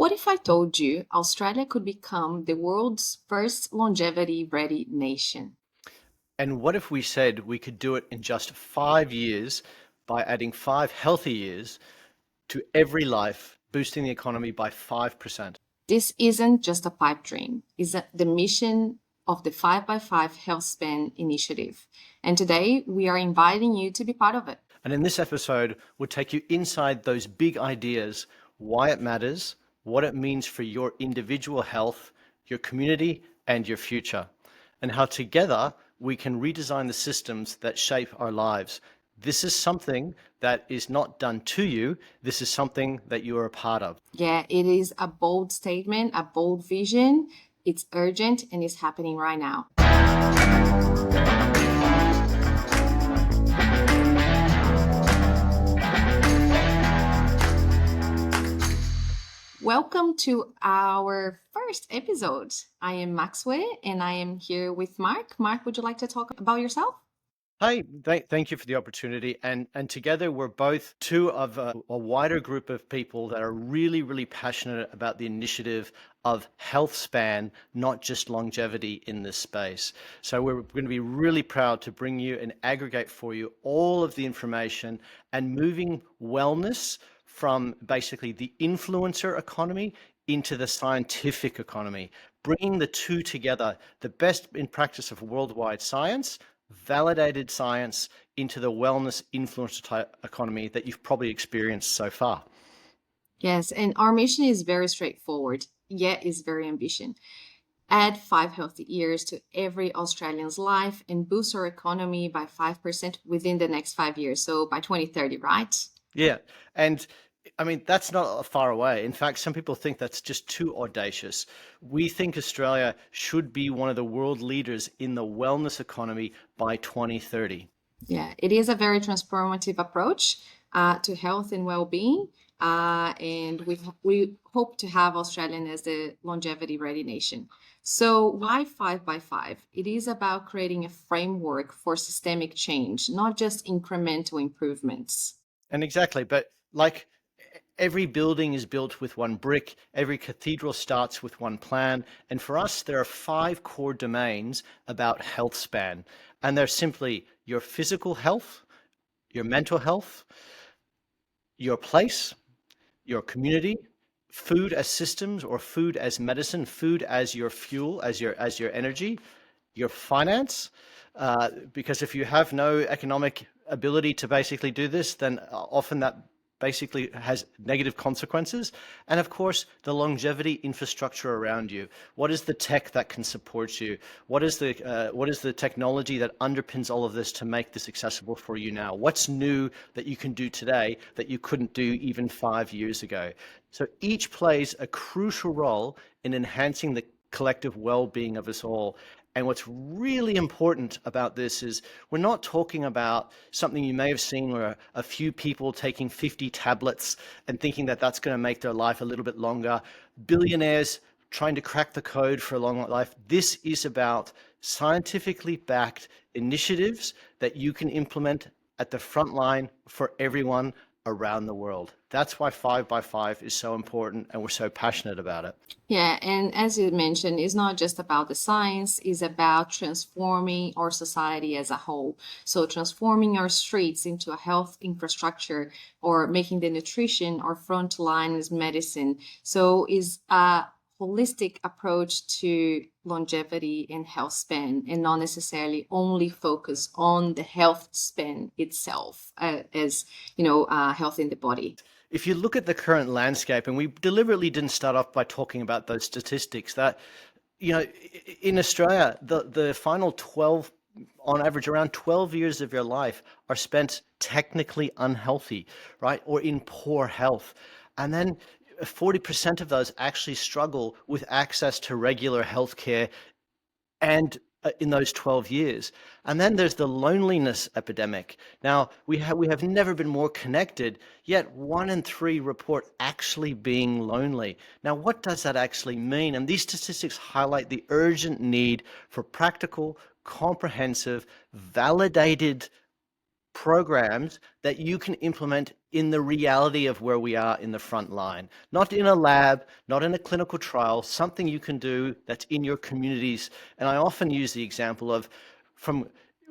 What if I told you Australia could become the world's first longevity ready nation? And what if we said we could do it in just 5 years by adding 5 healthy years to every life, boosting the economy by 5%? This isn't just a pipe dream, it's the mission of the 5x5 Healthspan initiative. And today we are inviting you to be part of it. And in this episode, we'll take you inside those big ideas, why it matters, what it means for your individual health, your community, and your future, and how together we can redesign the systems that shape our lives. This is something that is not done to you. This is something that you are a part of. Yeah, it is a bold statement, a bold vision. It's urgent and it's happening right now. Welcome to our first episode. I am Maxwell and I am here with Mark. Mark, would you like to talk about yourself? Hi, thank you for the opportunity. And together we're both two of a wider group of people that are really, really passionate about the initiative of health span, not just longevity in this space. So we're going to be really proud to bring you and aggregate for you all of the information and moving wellness from basically the influencer economy into the scientific economy, bringing the two together, the best in practice of worldwide science, validated science into the wellness influencer type economy that you've probably experienced so far. Yes, and our mission is very straightforward, yet is very ambitious. Add 5 healthy years to every Australian's life and boost our economy by 5% within the next 5 years. So by 2030, right? Yeah. And I mean, that's not far away. In fact, some people think that's just too audacious. We think Australia should be one of the world leaders in the wellness economy by 2030. Yeah, it is a very transformative approach to health and well-being. And we hope to have Australian as the longevity ready nation. So why 5x5? It is about creating a framework for systemic change, not just incremental improvements. And exactly, but like every building is built with one brick, every cathedral starts with one plan. And for us, there are 5 core domains about health span. And they're simply your physical health, your mental health, your place, your community, food as systems or food as medicine, food as your fuel, as your energy, your finance. Because if you have no economic ability to basically do this, then often that basically has negative consequences. And of course, the longevity infrastructure around you. What is the tech that can support you? What is the technology that underpins all of this to make this accessible for you now? What's new that you can do today that you couldn't do even 5 years ago? So each plays a crucial role in enhancing the collective well-being of us all. And what's really important about this is we're not talking about something you may have seen where a few people taking 50 tablets and thinking that that's going to make their life a little bit longer, billionaires trying to crack the code for a long life. This is about scientifically backed initiatives that you can implement at the front line for everyone around the world. That's why 5x5 is so important and we're so passionate about it. Yeah, and as you mentioned, it's not just about the science, it's about transforming our society as a whole. So transforming our streets into a health infrastructure or making the nutrition our front line as medicine. So is a holistic approach to longevity and health span and not necessarily only focus on the health span itself as, health in the body. If you look at the current landscape, and we deliberately didn't start off by talking about those statistics, that, in Australia, the final 12, on average, around 12 years of your life are spent technically unhealthy, right? Or in poor health. And then 40% of those actually struggle with access to regular healthcare and in those 12 years. And then there's the loneliness epidemic. Now, we have never been more connected, yet 1 in 3 report actually being lonely. Now, what does that actually mean? And these statistics highlight the urgent need for practical, comprehensive, validated programs that you can implement in the reality of where we are in the front line, not in a lab, not in a clinical trial, something you can do that's in your communities. And I often use the example of from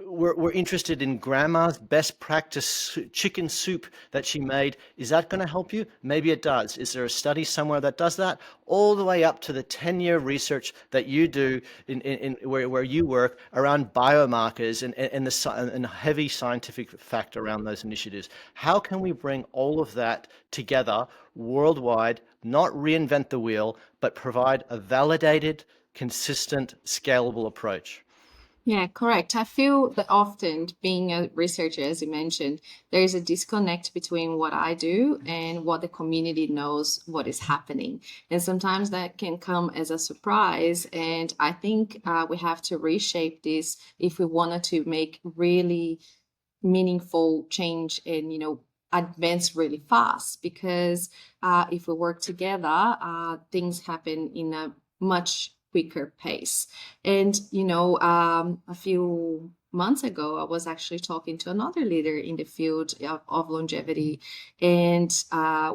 we're interested in grandma's best practice chicken soup that she made. Is that going to help you? Maybe it does. Is there a study somewhere that does that? All the way up to the 10-year research that you do in where you work around biomarkers and heavy scientific fact around those initiatives. How can we bring all of that together worldwide, not reinvent the wheel, but provide a validated, consistent, scalable approach? Yeah, correct. I feel that often being a researcher, as you mentioned, there is a disconnect between what I do and what the community knows what is happening. And sometimes that can come as a surprise. And I think we have to reshape this if we wanted to make really meaningful change and, advance really fast. Because if we work together, things happen in a much quicker pace. And, a few months ago, I was actually talking to another leader in the field of longevity, and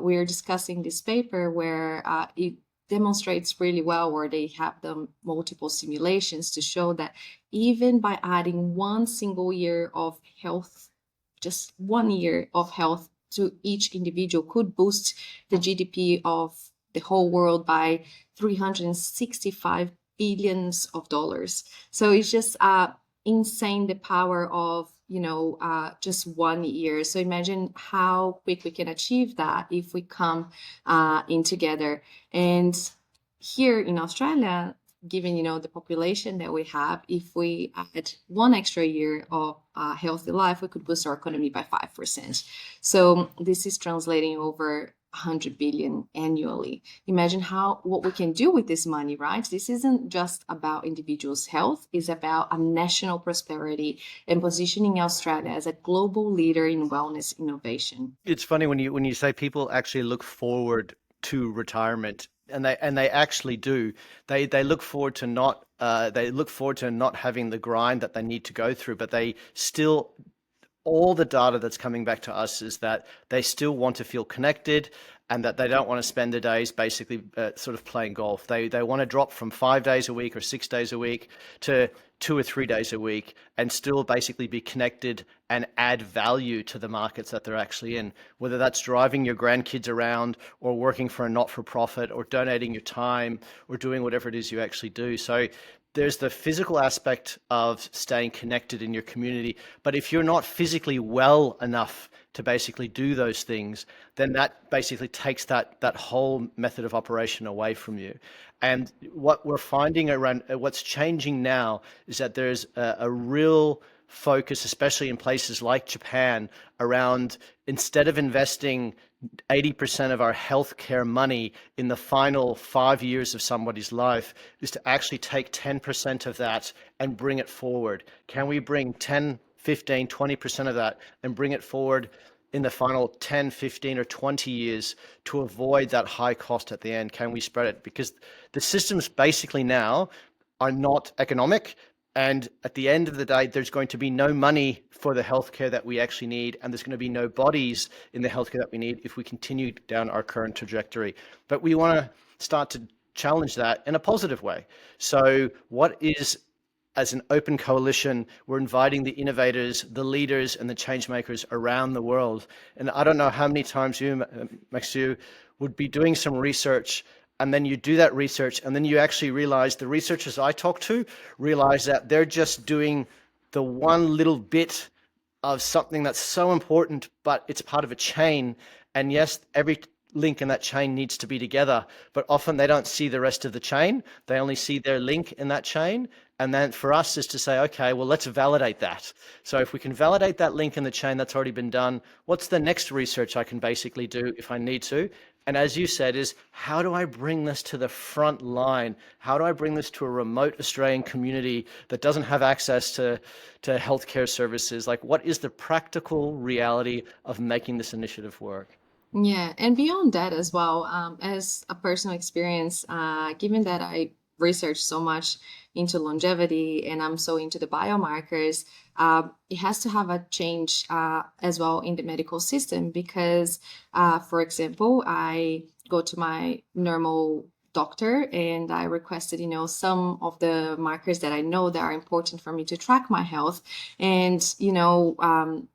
we are discussing this paper where it demonstrates really well, where they have done multiple simulations to show that even by adding one single year of health, just 1 year of health to each individual could boost the GDP of the whole world by 365 billions of dollars. So it's just insane, the power of just 1 year. So imagine how quick we can achieve that if we come in together. And here in Australia, given the population that we have, if we add one extra year of healthy life, we could boost our economy by 5%. So this is translating over 100 billion annually. Imagine what we can do with this money, right? This isn't just about individuals' health, it's about a national prosperity and positioning Australia as a global leader in wellness innovation. It's funny when you say people actually look forward to retirement, and they actually do. They look forward to not having the grind that they need to go through, but they still, all the data that's coming back to us is that they still want to feel connected, and that they don't want to spend their days basically sort of playing golf. They want to drop from 5 days a week or 6 days a week to 2 or 3 days a week and still basically be connected and add value to the markets that they're actually in, whether that's driving your grandkids around or working for a not-for-profit or donating your time or doing whatever it is you actually do. So there's the physical aspect of staying connected in your community. But if you're not physically well enough to basically do those things, then that basically takes that whole method of operation away from you. And what we're finding around what's changing now is that there's a real focus, especially in places like Japan, around instead of investing 80% of our healthcare money in the final 5 years of somebody's life, is to actually take 10% of that and bring it forward. Can we bring 10, 15, 20% of that and bring it forward in the final 10, 15, or 20 years to avoid that high cost at the end? Can we spread it? Because the systems basically now are not economic. And at the end of the day, there's going to be no money for the healthcare that we actually need, and there's going to be no bodies in the healthcare that we need if we continue down our current trajectory. But we want to start to challenge that in a positive way. So what is, as an open coalition, we're inviting the innovators, the leaders, and the change makers around the world. And I don't know how many times you, Maxiu, would be doing some research, and then you do that research, and then you actually realize, the researchers I talk to realize that they're just doing the one little bit of something that's so important, but it's part of a chain. And yes, every link in that chain needs to be together, but often they don't see the rest of the chain. They only see their link in that chain. And then for us is to say, okay, well, let's validate that. So if we can validate that link in the chain that's already been done, what's the next research I can basically do if I need to? And as you said, is how do I bring this to the front line? How do I bring this to a remote Australian community that doesn't have access to healthcare services? Like, what is the practical reality of making this initiative work? Yeah, and beyond that as well, as a personal experience, given that I researched so much into longevity and I'm so into the biomarkers, it has to have a change as well in the medical system because, for example, I go to my normal doctor and I requested, some of the markers that I know that are important for me to track my health. And,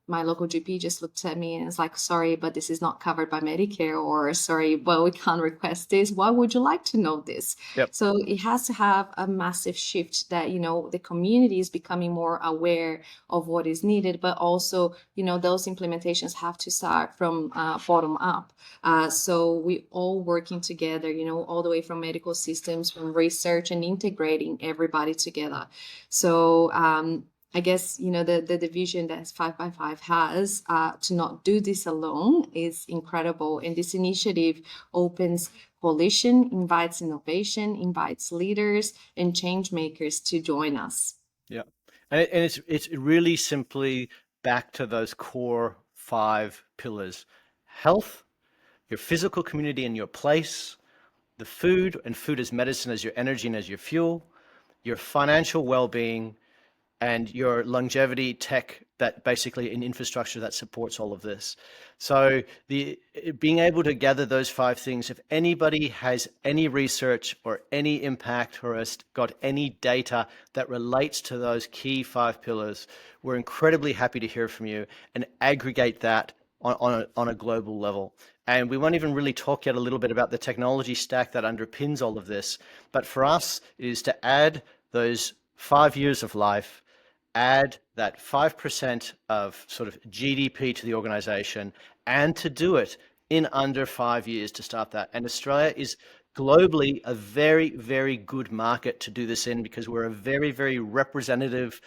my local GP just looked at me and was like, sorry, but this is not covered by Medicare, or sorry, well, we can't request this. Why would you like to know this? Yep. So it has to have a massive shift that, the community is becoming more aware of what is needed, but also, those implementations have to start from bottom up. So we all working together, all the way from medical systems, from research and integrating everybody together. So I guess, the vision that 5x5 has to not do this alone is incredible. And this initiative opens coalition, invites innovation, invites leaders and change makers to join us. Yeah. And it's really simply back to those core 5 pillars: health, your physical community and your place, the food and food as medicine, as your energy and as your fuel, your financial well-being, and your longevity tech, that basically an infrastructure that supports all of this. So being able to gather those 5 things, if anybody has any research or any impact or has got any data that relates to those key 5 pillars, we're incredibly happy to hear from you and aggregate that on a global level. And we won't even really talk yet a little bit about the technology stack that underpins all of this. But for us, it is to add those 5 years of life, add that 5% of sort of GDP to the organization, and to do it in under 5 years to start that. And Australia is globally a very, very good market to do this in, because we're a very, very representative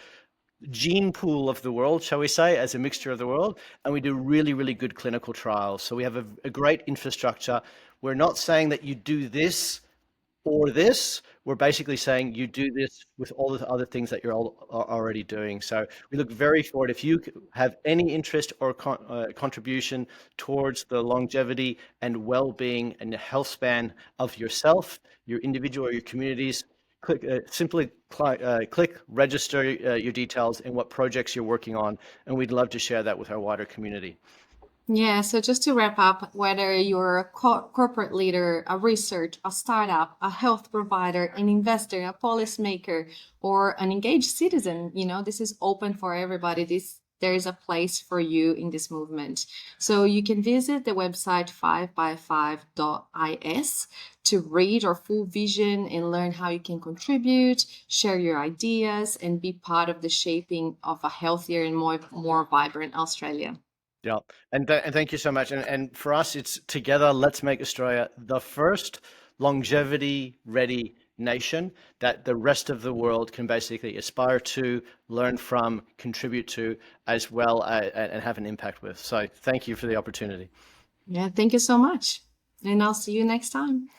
gene pool of the world, shall we say, as a mixture of the world, and we do really, really good clinical trials. So we have a great infrastructure. We're not saying that you do this or this. We're basically saying you do this with all the other things that you're already doing. So we look very forward. If you have any interest or contribution towards the longevity and well-being and the health span of yourself, your individual, or your communities, simply click register your details and what projects you're working on, and we'd love to share that with our wider community. Yeah, so just to wrap up, whether you're a corporate leader, a research, a startup, a health provider, an investor, a policymaker, or an engaged citizen, this is open for everybody. There is a place for you in this movement. So you can visit the website 5x5.is to read our full vision and learn how you can contribute, share your ideas, and be part of the shaping of a healthier and more vibrant Australia. Yeah, and thank you so much. And for us, it's together, let's make Australia the first longevity-ready nation that the rest of the world can basically aspire to, learn from, contribute to, as well, and have an impact with. So thank you for the opportunity. Yeah, thank you so much. And I'll see you next time.